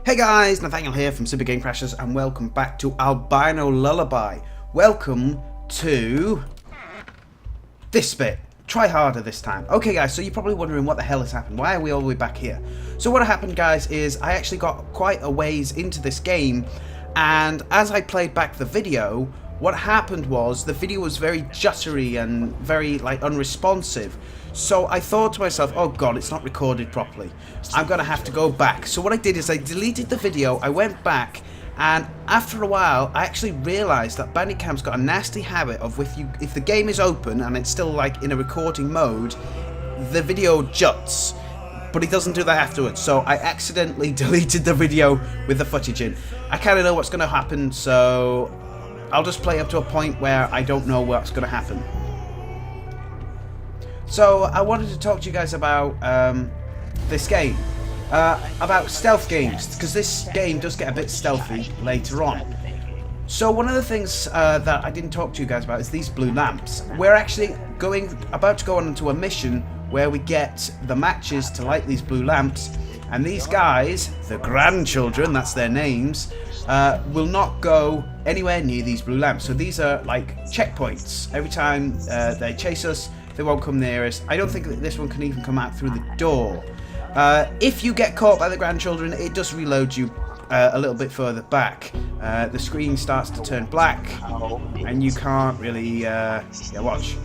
Hey guys, Nathaniel here from SuperGameCrashers and welcome back to Albino Lullaby. Welcome to this bit. Try harder this time. Okay guys, so you're probably wondering what the hell has happened. Why are we all the way back here? So what happened guys is I actually got quite a ways into this game, and as I played back the video, what happened was the video was very jittery and very unresponsive. So I thought to myself, oh god, it's not recorded properly. I'm going to have to go back. So what I did is I deleted the video, I went back, and after a while I actually realised that Bandicam's got a nasty habit of if the game is open and it's still in a recording mode, the video juts. But it doesn't do that afterwards, so I accidentally deleted the video with the footage in. I kind of know what's going to happen, so I'll just play up to a point where I don't know what's going to happen. So I wanted to talk to you guys about this game, about stealth games, because this game does get a bit stealthy later on. So one of the things that I didn't talk to you guys about is these blue lamps. We're actually about to go on into a mission where we get the matches to light these blue lamps, and these guys, the grandchildren, that's their names, will not go anywhere near these blue lamps. So these are like checkpoints. Every time they chase us, they won't come near us. I don't think that this one can even come out through the door. If you get caught by the grandchildren, it does reload you a little bit further back. The screen starts to turn black, and you can't really watch.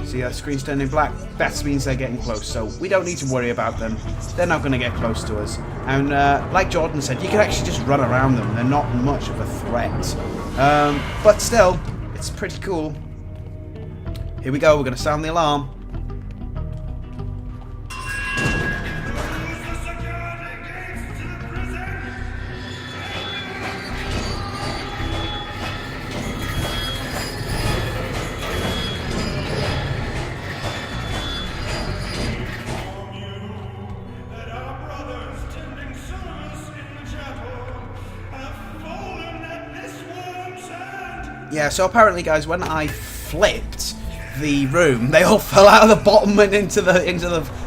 See that screen's turning black? That means they're getting close, so we don't need to worry about them. They're not going to get close to us. And like Jordan said, you can actually just run around them. They're not much of a threat. But still, it's pretty cool. Here we go, we're going to sound the alarm. Yeah, so apparently guys, when I flipped the room, they all fell out of the bottom and into the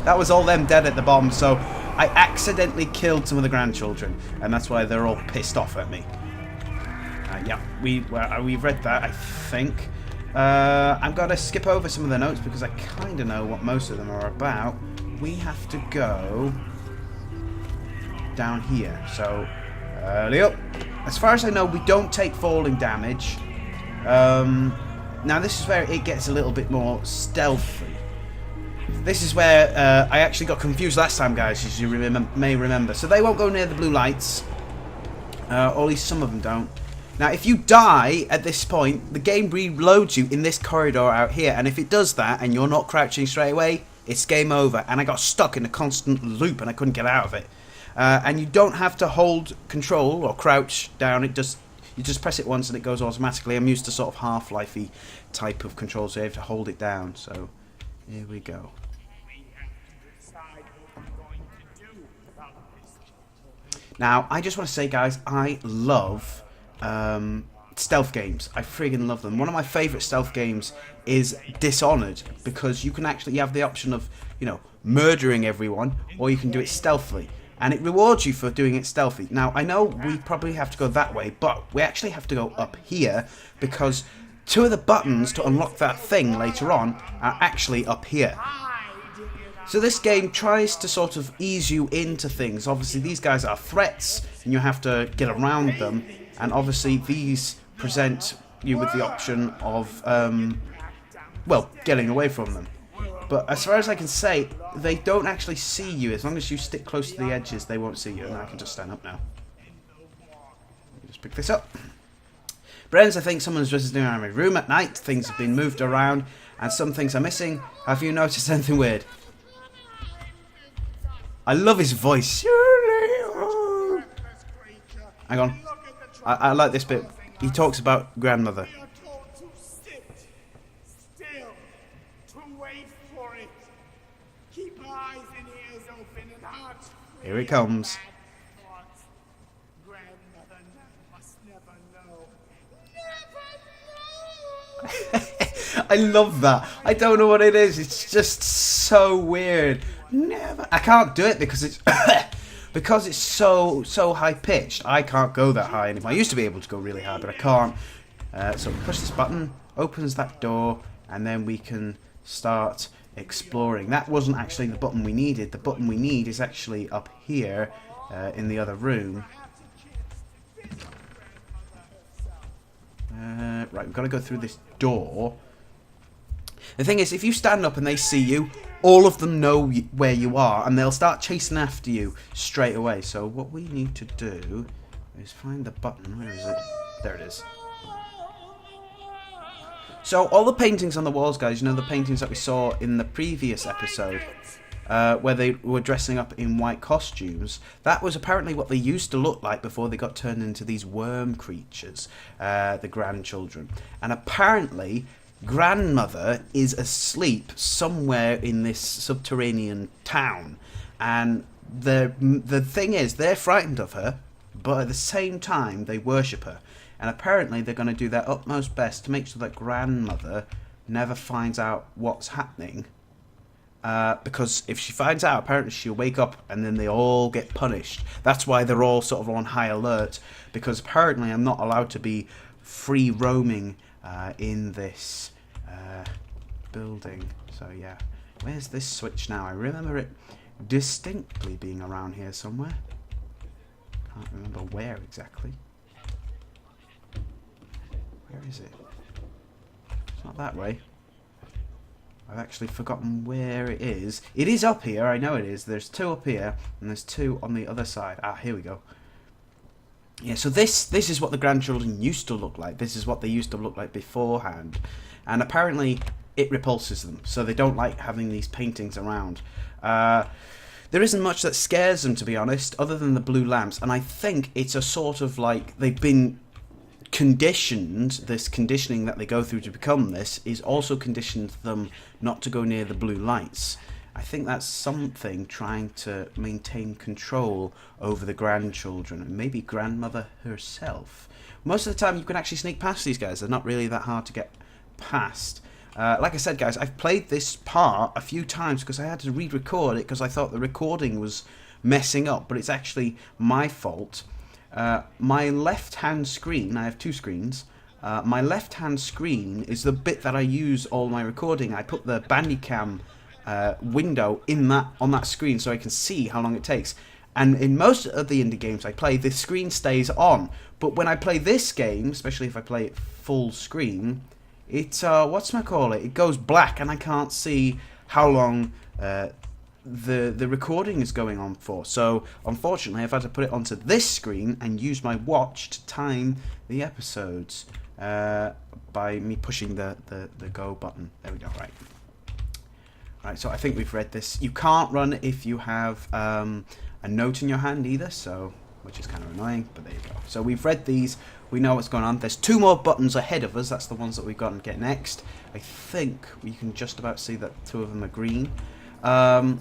that was all them dead at the bottom. So I accidentally killed some of the grandchildren, and that's why they're all pissed off at me. Yeah, we've read that, I think. I'm gonna skip over some of the notes because I kind of know what most of them are about. We have to go down here. So early up. As far as I know, we don't take falling damage. Now this is where it gets a little bit more stealthy. This is where I actually got confused last time, guys, as you may remember. So they won't go near the blue lights, or at least some of them don't. Now if you die at this point, the game reloads you in this corridor out here, and if it does that and you're not crouching straight away, it's game over. And I got stuck in a constant loop and I couldn't get out of it. And you don't have to hold control or crouch down, you just press it once and it goes automatically. I'm used to sort of Half-Life-y type of control, so you have to hold it down. So here we go. Now I just want to say guys, I love stealth games. I friggin' love them. One of my favourite stealth games is Dishonored, because you have the option of, murdering everyone, or you can do it stealthily. And it rewards you for doing it stealthy. Now, I know we probably have to go that way, but we actually have to go up here, because two of the buttons to unlock that thing later on are actually up here. So this game tries to sort of ease you into things. Obviously, these guys are threats, and you have to get around them. And obviously, these present you with the option of, getting away from them. But as far as I can say, they don't actually see you. As long as you stick close to the edges, they won't see you. And I can just stand up now. Just pick this up. Friends, I think someone's visiting my room at night. Things have been moved around, and some things are missing. Have you noticed anything weird? I love his voice. Hang on. I like this bit. He talks about grandmother. Here it comes. I love that. I don't know what it is. It's just so weird. Never. I can't do it because it's because it's so high pitched, I can't go that high anymore. I used to be able to go really high, but I can't. So push this button, opens that door, and then we can start exploring. That wasn't actually the button we needed. The button we need is actually up here in the other room. Right, we've got to go through this door. The thing is, if you stand up and they see you, all of them know where you are, and they'll start chasing after you straight away. So what we need to do is find the button. Where is it? There it is. So all the paintings on the walls, guys, you know the paintings that we saw in the previous episode, where they were dressing up in white costumes, that was apparently what they used to look like before they got turned into these worm creatures, the grandchildren. And apparently, grandmother is asleep somewhere in this subterranean town. And the thing is, they're frightened of her, but at the same time, they worship her. And apparently, they're going to do their utmost best to make sure that grandmother never finds out what's happening. Because if she finds out, apparently she'll wake up and then they all get punished. That's why they're all sort of on high alert, because apparently I'm not allowed to be free roaming in this building. So yeah, where's this switch now? I remember it distinctly being around here somewhere. Can't remember where exactly. Where is it? It's not that way. I've actually forgotten where it is. It is up here, I know it is. There's two up here, and there's two on the other side. Ah, here we go. Yeah, so this is what the grandchildren used to look like. This is what they used to look like beforehand. And apparently, it repulses them. So they don't like having these paintings around. There isn't much that scares them, to be honest, other than the blue lamps. And I think it's a sort of like they've been conditioned. This conditioning that they go through to become this is also conditioned them not to go near the blue lights. I think that's something trying to maintain control over the grandchildren and maybe grandmother herself. Most of the time you can actually sneak past these guys. They're not really that hard to get past. Like I said, guys, I've played this part a few times because I had to re-record it because I thought the recording was messing up, but it's actually my fault. My left-hand screen, I have two screens, my left-hand screen is the bit that I use all my recording. I put the Bandicam window on that screen so I can see how long it takes. And in most of the indie games I play, the screen stays on. But when I play this game, especially if I play it full screen, it, it goes black and I can't see how long the recording is going on for. So unfortunately I've had to put it onto this screen and use my watch to time the episodes by me pushing the go button. There we go. Right, so I think we've read this. You can't run if you have a note in your hand either, so which is kind of annoying, but there you go. So we've read these, we know what's going on. There's two more buttons ahead of us. That's the ones that we've got to get next. I think we can just about see that two of them are green. Oh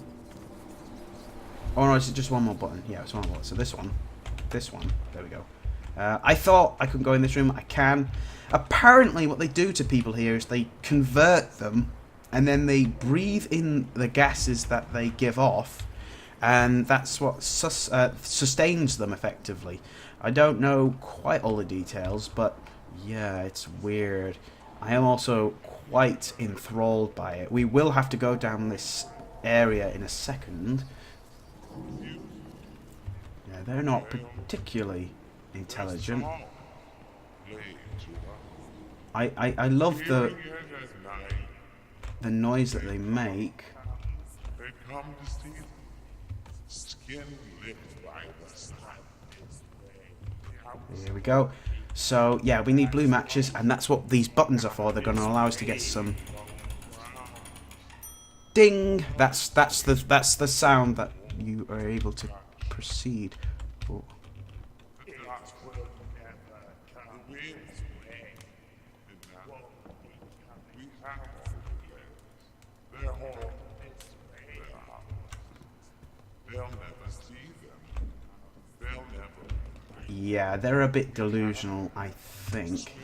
no, is it just one more button? Yeah, it's one more. So this one, there we go. I thought I couldn't go in this room. I can. Apparently what they do to people here is they convert them and then they breathe in the gases that they give off, and that's what sustains them effectively. I don't know quite all the details, but yeah, it's weird. I am also quite enthralled by it. We will have to go down this area in a second. Yeah, they're not particularly intelligent. I love the noise that they make. Here we go. So yeah, we need blue matches, and that's what these buttons are for. They're going to allow us to get some ding. That's the sound that you are able to proceed. Oh. Yeah, they're a bit delusional, I think.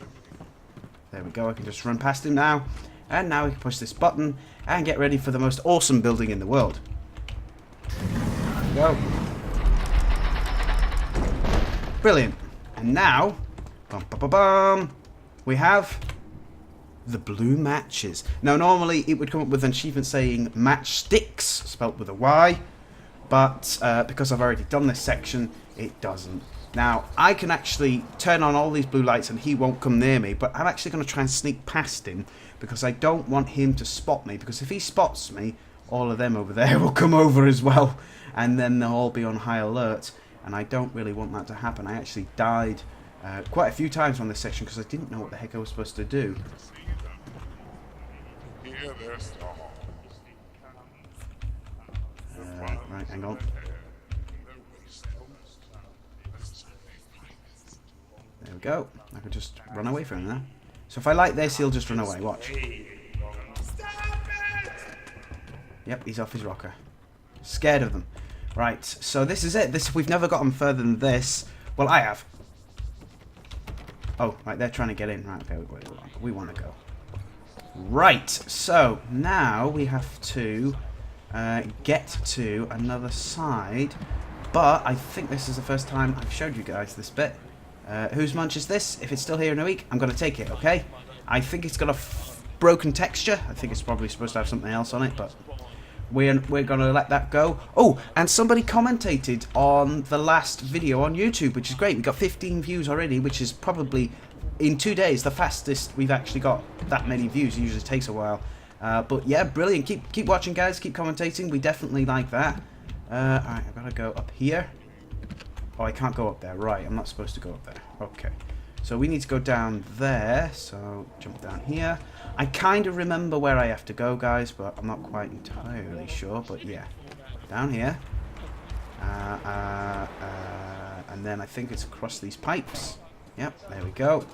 There we go, I can just run past him now. And now we can push this button and get ready for the most awesome building in the world. There we go. brilliant. And now, we have the blue matches. Now, normally it would come up with an achievement saying matchsticks, spelt with a Y, but because I've already done this section, it doesn't. Now, I can actually turn on all these blue lights and he won't come near me, but I'm actually going to try and sneak past him because I don't want him to spot me, because if he spots me, all of them over there will come over as well, and then they'll all be on high alert, and I don't really want that to happen. I actually died quite a few times on this section because I didn't know what the heck I was supposed to do. Right, hang on. There we go. I could just run away from him now. So if I like this, he'll just run away. Watch. Yep, he's off his rocker. Scared of them. Right, so this is it. We've never gotten further than this. Well, I have. Oh, right, they're trying to get in. Right, okay, we want to go. Right, so now we have to get to another side. But I think this is the first time I've showed you guys this bit. Whose munch is this? If it's still here in a week, I'm going to take it, okay? I think it's got a broken texture. I think it's probably supposed to have something else on it, but we're going to let that go. Oh, and somebody commentated on the last video on YouTube, which is great. We got 15 views already, which is probably, in 2 days, the fastest we've actually got that many views. It usually takes a while. But yeah, brilliant. Keep watching, guys. Keep commentating. We definitely like that. Alright, I've got to go up here. Oh, I can't go up there. Right, I'm not supposed to go up there. Okay. So we need to go down there. So jump down here. I kind of remember where I have to go, guys, but I'm not quite entirely sure. But yeah, down here. And then I think it's across these pipes. Yep, there we go.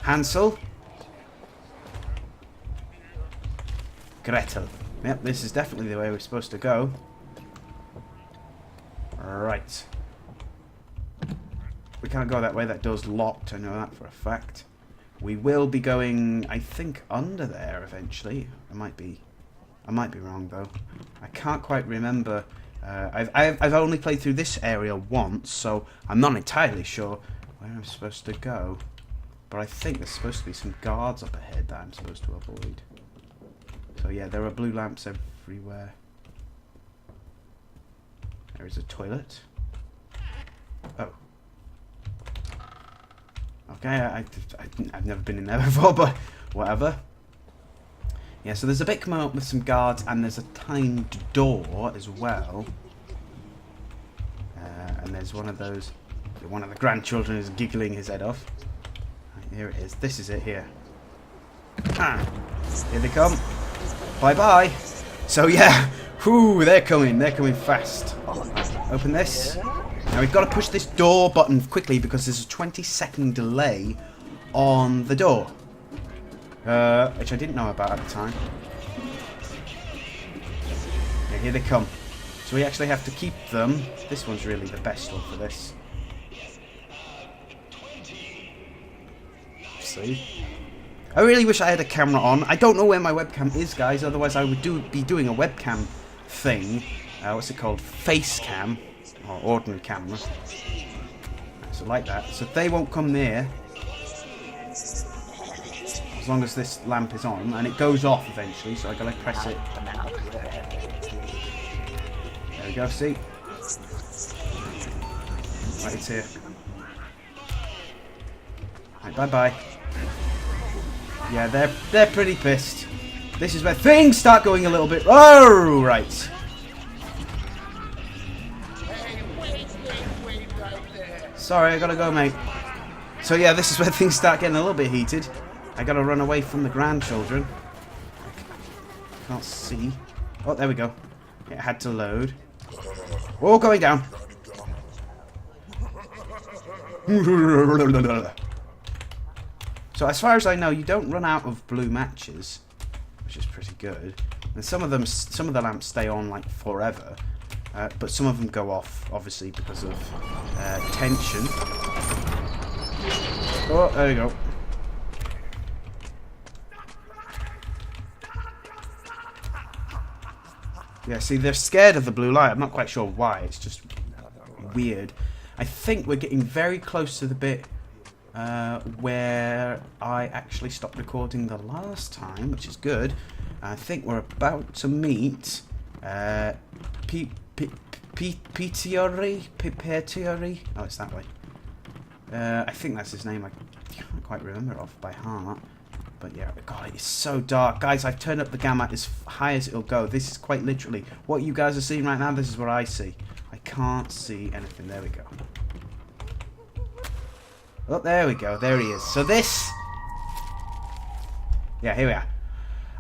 Hansel. Gretel. Yep, this is definitely the way we're supposed to go. Right. We can't go that way. That door's locked. I know that for a fact. We will be going, I think, under there eventually. I might be wrong though. I can't quite remember. I've only played through this area once, so I'm not entirely sure where I'm supposed to go. But I think there's supposed to be some guards up ahead that I'm supposed to avoid. So yeah, there are blue lamps everywhere. There is a toilet. Oh. Okay, I've never been in there before, but whatever. Yeah, so there's a bit coming up with some guards, and there's a timed door as well. And there's one of the grandchildren is giggling his head off. Right, here it is. This is it here. Ah, here they come. Bye-bye. So yeah, whoo, they're coming fast. Open this. Now we've got to push this door button quickly because there's a 20-second delay on the door. Which I didn't know about at the time. Yeah, here they come. So we actually have to keep them. This one's really the best one for this. See? I really wish I had a camera on. I don't know where my webcam is, guys. Otherwise, I would be doing a webcam thing. What's it called? Face cam. Or ordinary camera. So like that. So they won't come near. As long as this lamp is on. And it goes off eventually. So I gotta press it. There we go, see? Right, it's here. Right, bye-bye. Yeah, they're pretty pissed. This is where things start going a little bit. Oh, right. Sorry, I gotta go, mate. So yeah, this is where things start getting a little bit heated. I gotta run away from the grandchildren. I can't see. Oh, there we go. It had to load. Oh, going down. So as far as I know, you don't run out of blue matches, which is pretty good. And some of the lamps stay on like forever, but some of them go off, obviously because of tension. Oh, there you go. Yeah, see, they're scared of the blue light. I'm not quite sure why. It's just weird. I think we're getting very close to the bit where I actually stopped recording the last time, which is good. I think we're about to meet Petiori. Oh, it's that way. I think that's his name. I can't quite remember it off by heart. But yeah, God, it's so dark. Guys, I've turned up the gamma as high as it'll go. This is quite literally what you guys are seeing right now. This is what I see. I can't see anything. There we go. Oh, there we go. There he is. So this... Yeah, here we are.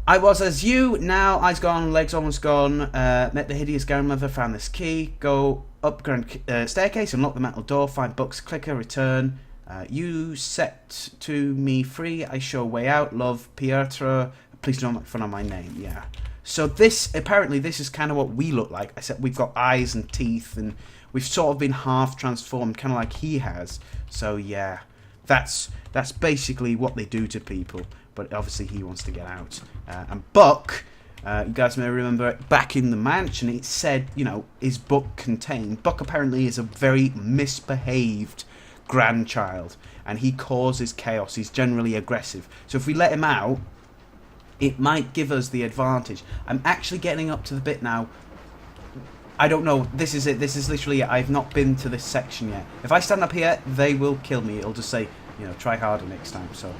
I was as you, now eyes gone, legs almost gone, met the hideous grandmother, found this key, go up grand staircase, unlock the metal door, find books, clicker, return. You set to me free, I show way out, love, Pietro, please don't make fun of my name, yeah. So this, apparently this is kind of what we look like, except we've got eyes and teeth, and we've sort of been half transformed, kind of like he has. So yeah, that's basically what they do to people, but obviously he wants to get out. And Buck, you guys may remember back in the mansion, it said, you know, his book contained, Buck apparently is a very misbehaved grandchild, and he causes chaos. He's generally aggressive, so if we let him out, it might give us the advantage. I'm actually getting up to the bit now. I don't know, this is it, this is literally it. I've not been to this section yet. If I stand up here, they will kill me. It'll just say, you know, try harder next time. So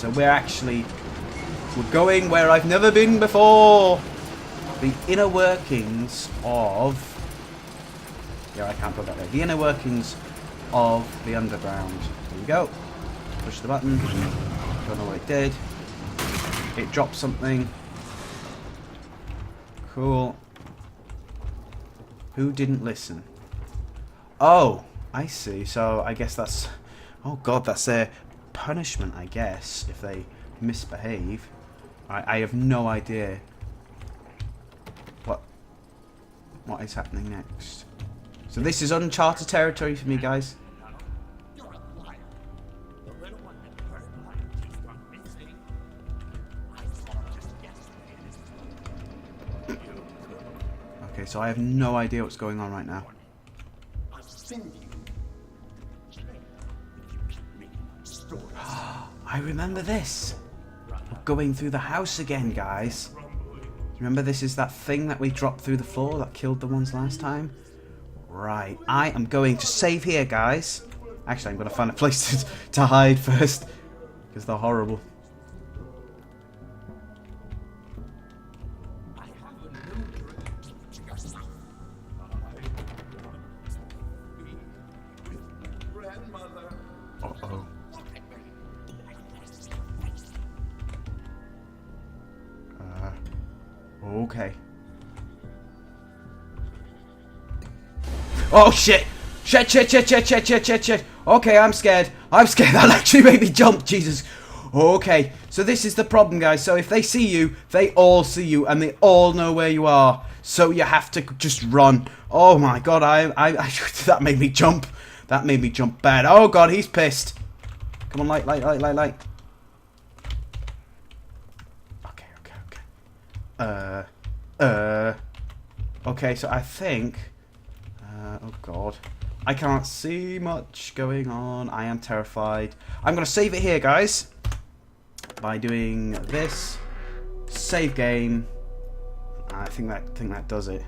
we're going where I've never been before. The inner workings of... Yeah, I can't put that there. The inner workings of the underground. There we go. Push the button. Don't know what it did. It dropped something. Cool. Who didn't listen? Oh, I see. So I guess that's... Oh god, that's their punishment, I guess, if they misbehave. I have no idea what is happening next. So this is uncharted territory for me, guys. Okay, so I have no idea what's going on right now. I remember this. We're going through the house again, guys. Remember, this is that thing that we dropped through the floor that killed the ones last time? Right. I am going to save here, guys. Actually, I'm going to find a place to hide first, because they're horrible. Uh-oh. Okay. Oh shit! Shit! Okay, I'm scared. That actually made me jump. Jesus. Okay, so this is the problem, guys. So if they see you, they all see you, and they all know where you are. So you have to just run. Oh my god, that made me jump. That made me jump bad. Oh god, he's pissed. Come on, light. Okay. Okay, so I think... oh god. I can't see much going on. I am terrified. I'm going to save it here, guys. By doing this. Save game. I think that does it.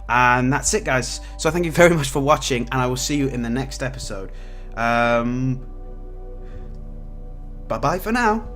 And that's it, guys. So thank you very much for watching, and I will see you in the next episode. Bye-bye for now.